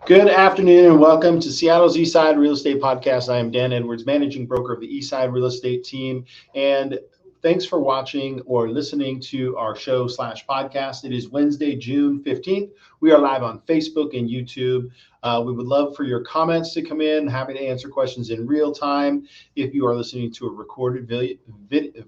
Good afternoon and welcome to Seattle's Eastside Real Estate Podcast. I am Dan Edwards, managing broker of the Eastside Real Estate team. And thanks for watching or listening to our show/podcast. It is Wednesday, June 15th. We are live on Facebook and YouTube. We would love for your comments to come in. Happy to answer questions in real time. If you are listening to a recorded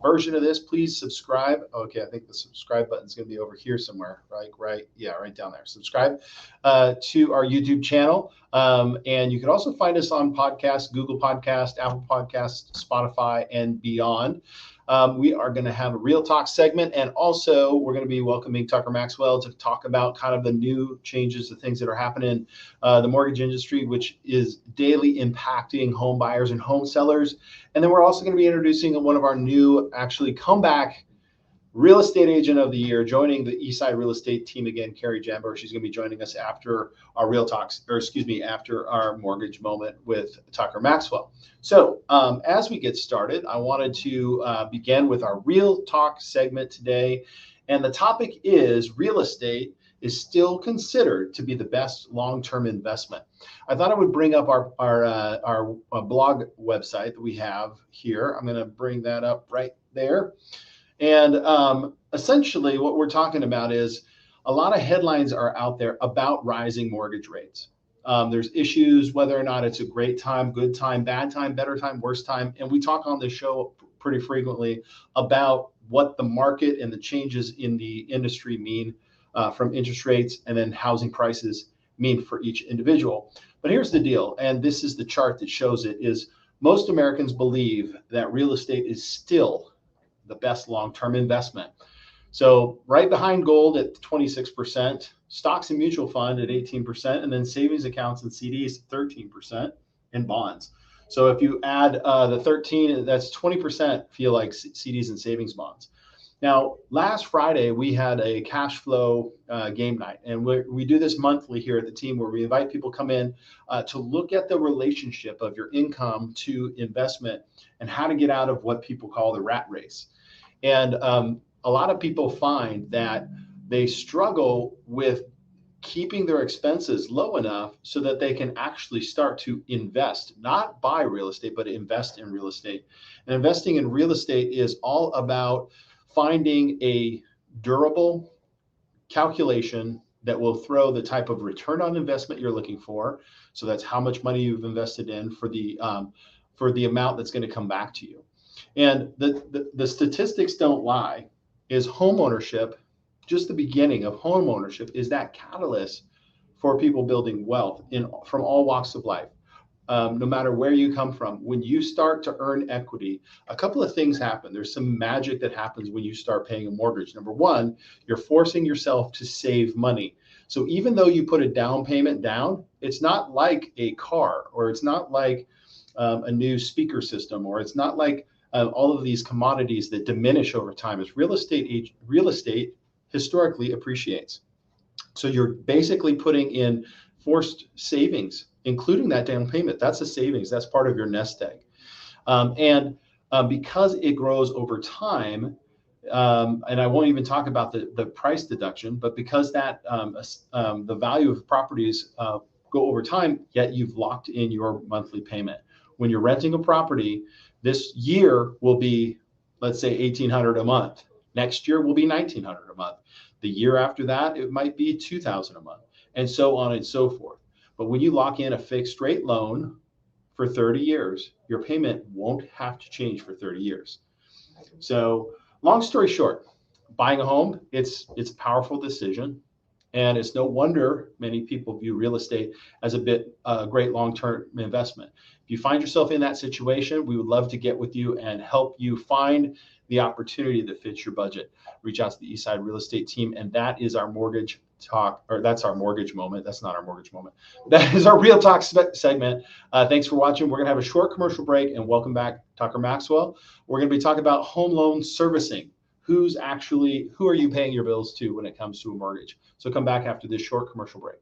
version of this, please subscribe. Okay, I think the subscribe button is going to be over here somewhere, right? Yeah, right down there. Subscribe to our YouTube channel. And you can also find us on podcasts, Google Podcast, Apple Podcast, Spotify, and beyond. We are going to have a Real Talk segment, and also we're going to be welcoming Tucker Maxwell to talk about kind of the new changes, the things that are happening in the mortgage industry, which is daily impacting home buyers and home sellers. And then we're also going to be introducing one of our new, actually, comeback real estate agent of the year, joining the Eastside Real Estate team again, Carrie Jamber. She's going to be joining us after our Real Talks, after our mortgage moment with Tucker Maxwell. So as we get started, I wanted to begin with our Real Talk segment today. And the topic is real estate is still considered to be the best long-term investment. I thought I would bring up our blog website that we have here. I'm going to bring that up right there. And essentially what we're talking about is a lot of headlines are out there about rising mortgage rates. There's issues whether or not it's a great time, good time, bad time, better time, worse time. And we talk on this show pretty frequently about what the market and the changes in the industry mean from interest rates and then housing prices mean for each individual. But here's the deal, and this is the chart that shows it, is most Americans believe that real estate is still the best long-term investment. So right behind gold at 26%, stocks and mutual fund at 18%, and then savings accounts and CDs at 13%, and bonds. So if you add the 13, that's 20% feel like CDs and savings bonds. Now, last Friday, we had a cash flow game night, and we do this monthly here at the team where we invite people come in to look at the relationship of your income to investment and how to get out of what people call the rat race. And a lot of people find that they struggle with keeping their expenses low enough so that they can actually start to invest, not buy real estate, but invest in real estate. And investing in real estate is all about finding a durable calculation that will throw the type of return on investment you're looking for. So that's how much money you've invested in for the amount that's going to come back to you. And the statistics don't lie, is home ownership, just the beginning of home ownership, is that catalyst for people building wealth from all walks of life. No matter where you come from, when you start to earn equity, a couple of things happen. There's some magic that happens when you start paying a mortgage. Number one, you're forcing yourself to save money. So even though you put a down payment down, it's not like a car, or it's not like a new speaker system, or it's not like all of these commodities that diminish over time. As real estate historically appreciates. So you're basically putting in forced savings, including that down payment. That's a savings. That's part of your nest egg. And because it grows over time, and I won't even talk about the price deduction, but because that the value of properties go over time, yet you've locked in your monthly payment. When you're renting a property, this year will be, let's say, $1,800 a month. Next year will be $1,900 a month. The year after that, it might be $2,000 a month, and so on and so forth. But when you lock in a fixed rate loan for 30 years, your payment won't have to change for 30 years. So long story short, buying a home, it's a powerful decision. And it's no wonder many people view real estate as a great long-term investment. If you find yourself in that situation, we would love to get with you and help you find the opportunity that fits your budget. Reach out to the Eastside Real Estate team, and that is our mortgage talk, or that's our mortgage moment. That's not our mortgage moment. That is our Real Talk segment. Thanks for watching. We're going to have a short commercial break, and welcome back, Tucker Maxwell. We're going to be talking about home loan servicing. Who are you paying your bills to when it comes to a mortgage? So come back after this short commercial break.